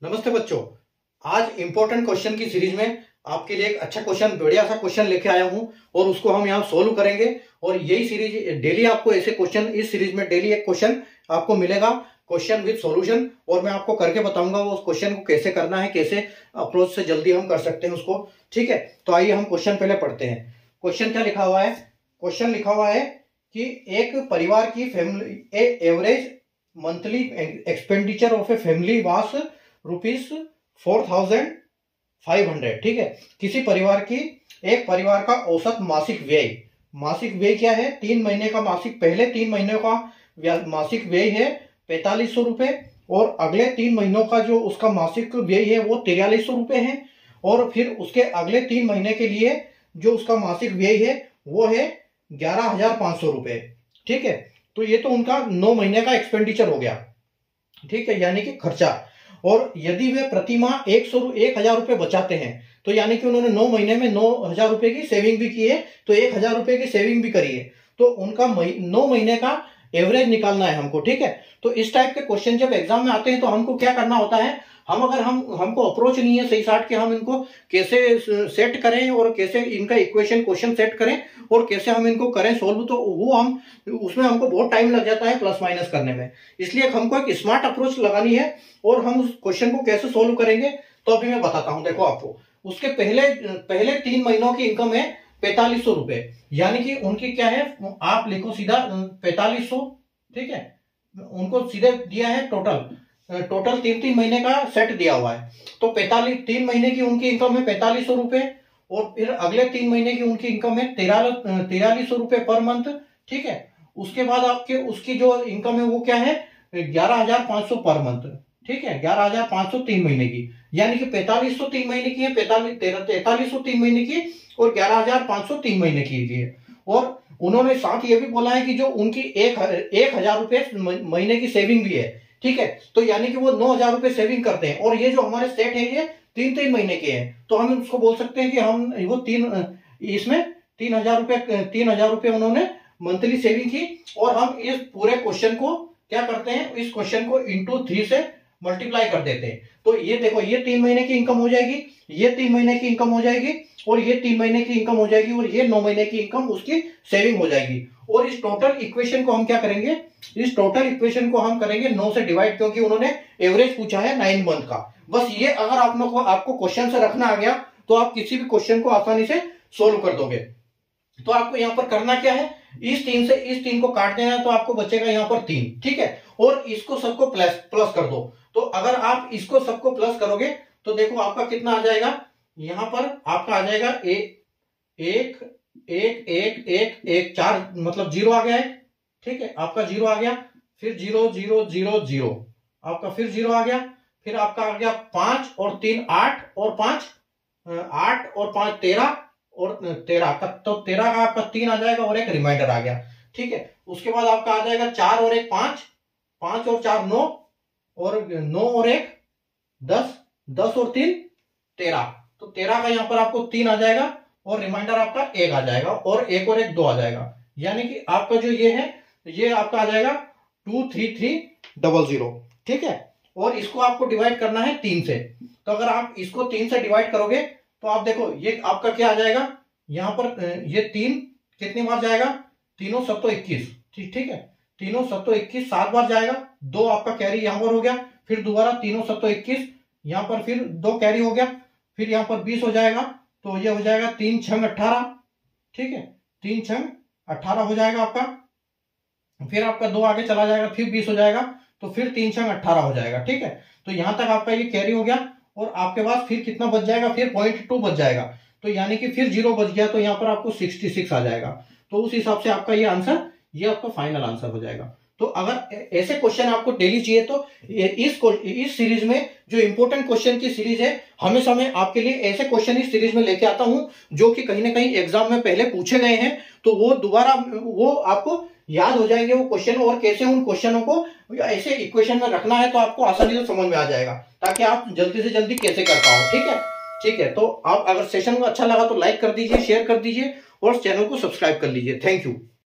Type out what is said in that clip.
नमस्ते बच्चों। आज इंपॉर्टेंट क्वेश्चन की सीरीज में आपके लिए एक अच्छा क्वेश्चन, बढ़िया सा क्वेश्चन लेके आया हूं और उसको हम यहाँ सोल्व करेंगे। और यही सीरीज डेली आपको ऐसे क्वेश्चन, इस सीरीज में डेली एक क्वेश्चन आपको मिलेगा, क्वेश्चन विद सॉल्यूशन, और मैं आपको करके बताऊंगा वो उस क्वेश्चन को कैसे करना है, कैसे अप्रोच से जल्दी हम कर सकते हैं उसको। ठीक है, तो आइए हम क्वेश्चन पहले पढ़ते हैं। क्वेश्चन क्या लिखा हुआ है? क्वेश्चन लिखा हुआ है कि एक परिवार की family average monthly expenditure of a family वास ₹4,500। ठीक है, किसी परिवार की, एक परिवार का औसत मासिक व्यय, मासिक व्यय क्या है? 3 महीने का मासिक, पहले 3 महीने का मासिक व्यय है 4500 रुपए, और अगले 3 महीनों का जो उसका मासिक व्यय है वो 4300 रुपए है, और फिर उसके अगले 3 महीने के लिए जो उसका मासिक व्यय है वो है 11,500 रुपए। ठीक है, तो ये तो उनका 9 महीने का एक्सपेंडिचर हो गया। ठीक है, यानी कि खर्चा। और यदि वे प्रति माह 1,000 रुपए बचाते हैं, तो यानी कि उन्होंने 9 महीने में 9,000 रुपए की सेविंग भी की है, तो 1,000 रुपए की सेविंग भी करी है, तो उनका 9 महीने का एवरेज निकालना है हमको। ठीक है, तो इस टाइप के क्वेश्चन जब एग्जाम में आते हैं तो हमको क्या करना होता है, हमको अप्रोच नहीं है सही साट के हम इनको कैसे सेट करें और कैसे इनका इक्वेशन क्वेश्चन सेट करें और कैसे हम इनको करें सोल्व, तो वो हम उसमें हमको बहुत टाइम लग जाता है प्लस माइनस करने में। इसलिए हमको एक स्मार्ट अप्रोच लगानी है और हम उस क्वेश्चन को कैसे सोल्व करेंगे तो अभी मैं बताता हूं। देखो, आपको उसके पहले 3 महीनों की इनकम है 4500 रुपए, यानी कि उनकी क्या है, आप लिखो सीधा 4500। ठीक है, उनको सीधे दिया है टोटल 3 महीने का सेट दिया हुआ है, तो 3 महीने की उनकी इनकम है 4500 रुपए, और फिर अगले 3 महीने की उनकी इनकम है 4300 रुपए पर मंथ। ठीक है, उसके बाद आपके उसकी जो इनकम है वो क्या है, 11,500 पर मंथ। ठीक है, 11,500 3 महीने की, यानी कि 4500 3 महीने की है, 4300 3 महीने की, और 11,500 3 महीने की है। और उन्होंने साथ ये भी बोला है कि जो उनकी 1,000 रुपए महीने की सेविंग भी है। ठीक है, तो यानी कि वो 9,000 रुपए सेविंग करते हैं, और ये जो हमारे सेट है ये 3 महीने के हैं, तो हम उसको बोल सकते हैं कि हम वो इसमें 3,000 रुपए उन्होंने मंथली सेविंग की। और हम इस पूरे क्वेश्चन को क्या करते हैं, इस क्वेश्चन को इंटू 3 से मल्टीप्लाई कर देते हैं। तो ये देखो, ये 3 महीने की इनकम हो जाएगी, ये 3 महीने की इनकम हो जाएगी, और ये 3 महीने की इनकम हो जाएगी, और ये 9 महीने की इनकम उसकी सेविंग हो जाएगी। और इस टोटल इक्वेशन को हम क्या करेंगे, इस टोटल इक्वेशन को हम करेंगे 9 से डिवाइड, क्योंकि उन्होंने एवरेज पूछा है 9 मंथ का। बस ये अगर आपको क्वेश्चन से रखना आ गया तो आप किसी भी क्वेश्चन को आसानी से सोल्व कर दोगे। तो आपको यहां पर करना क्या है, इस 3 को काट देना है, तो आपको बचेगा यहां पर 3। ठीक है, और इसको सबको प्लस कर दो। तो अगर आप इसको सबको प्लस करोगे तो देखो आपका कितना आ जाएगा, यहां पर आपका आ जाएगा 4, मतलब 0 आ गया है। ठीक है, आपका 0 आ गया, फिर 0 0 0 0, आपका फिर 0 आ गया, फिर आपका आ गया 5 और 3 8, और 5 13, और 13 का, तो 13 का आपका 3 आ जाएगा और एक रिमाइंडर आ गया। ठीक है, उसके बाद आपका आ जाएगा 4 और 1 5, 5 और 4 9, और 9 और 1 10, 10 और 3 13, तो 13 का यहां पर आपको 3 आ जाएगा, और रिमाइंडर आपका 1 आ जाएगा, और 1 और 1 2 आ जाएगा, यानी कि आपका जो ये है ये आपका आ जाएगा 23300। ठीक है, और इसको आपको डिवाइड करना है 3 से। तो अगर आप इसको 3 से डिवाइड करोगे तो आप देखो ये आपका क्या आ जाएगा, यहां पर ये 3 कितनी बार जाएगा, 3 7 21। ठीक है, 3 7 21 7 बार जाएगा, 2 आपका कैरी यहां पर हो गया, फिर दोबारा 3 7 21, यहां पर फिर 2 कैरी हो गया, फिर यहां पर 20 हो जाएगा, तो ये हो जाएगा 3 6 18। ठीक है, 3 6 18 हो जाएगा आपका, फिर आपका 2 आगे चला जाएगा, फिर 20 हो जाएगा, तो फिर 3 6 18 हो जाएगा। ठीक है, तो यहां तक आपका ये कैरी हो गया, और आपके पास फिर कितना बच जाएगा, फिर 0.2 बच जाएगा, तो यानी कि फिर 0 बच गया, तो यहां पर आपको 66 आ जाएगा। तो उस हिसाब से आपका ये आंसर, ये आपका फाइनल आंसर हो जाएगा। तो अगर ऐसे क्वेश्चन आपको डेली चाहिए तो इस सीरीज में, जो इंपॉर्टेंट क्वेश्चन की सीरीज है, हमेशा मैं आपके लिए ऐसे क्वेश्चन इस सीरीज में लेके आता हूं जो कि कहीं ना कहीं एग्जाम में पहले पूछे गए हैं, तो वो दोबारा वो आपको याद हो जाएंगे वो क्वेश्चन, और कैसे उन क्वेश्चनों को ऐसे इक्वेशन में रखना है तो आपको आसानी से समझ में आ जाएगा, ताकि आप जल्दी से जल्दी कैसे कर पाओ। ठीक है, तो आप अगर सेशन को अच्छा लगा तो लाइक कर दीजिए, शेयर कर दीजिए, और चैनल को सब्सक्राइब कर लीजिए। Thank you.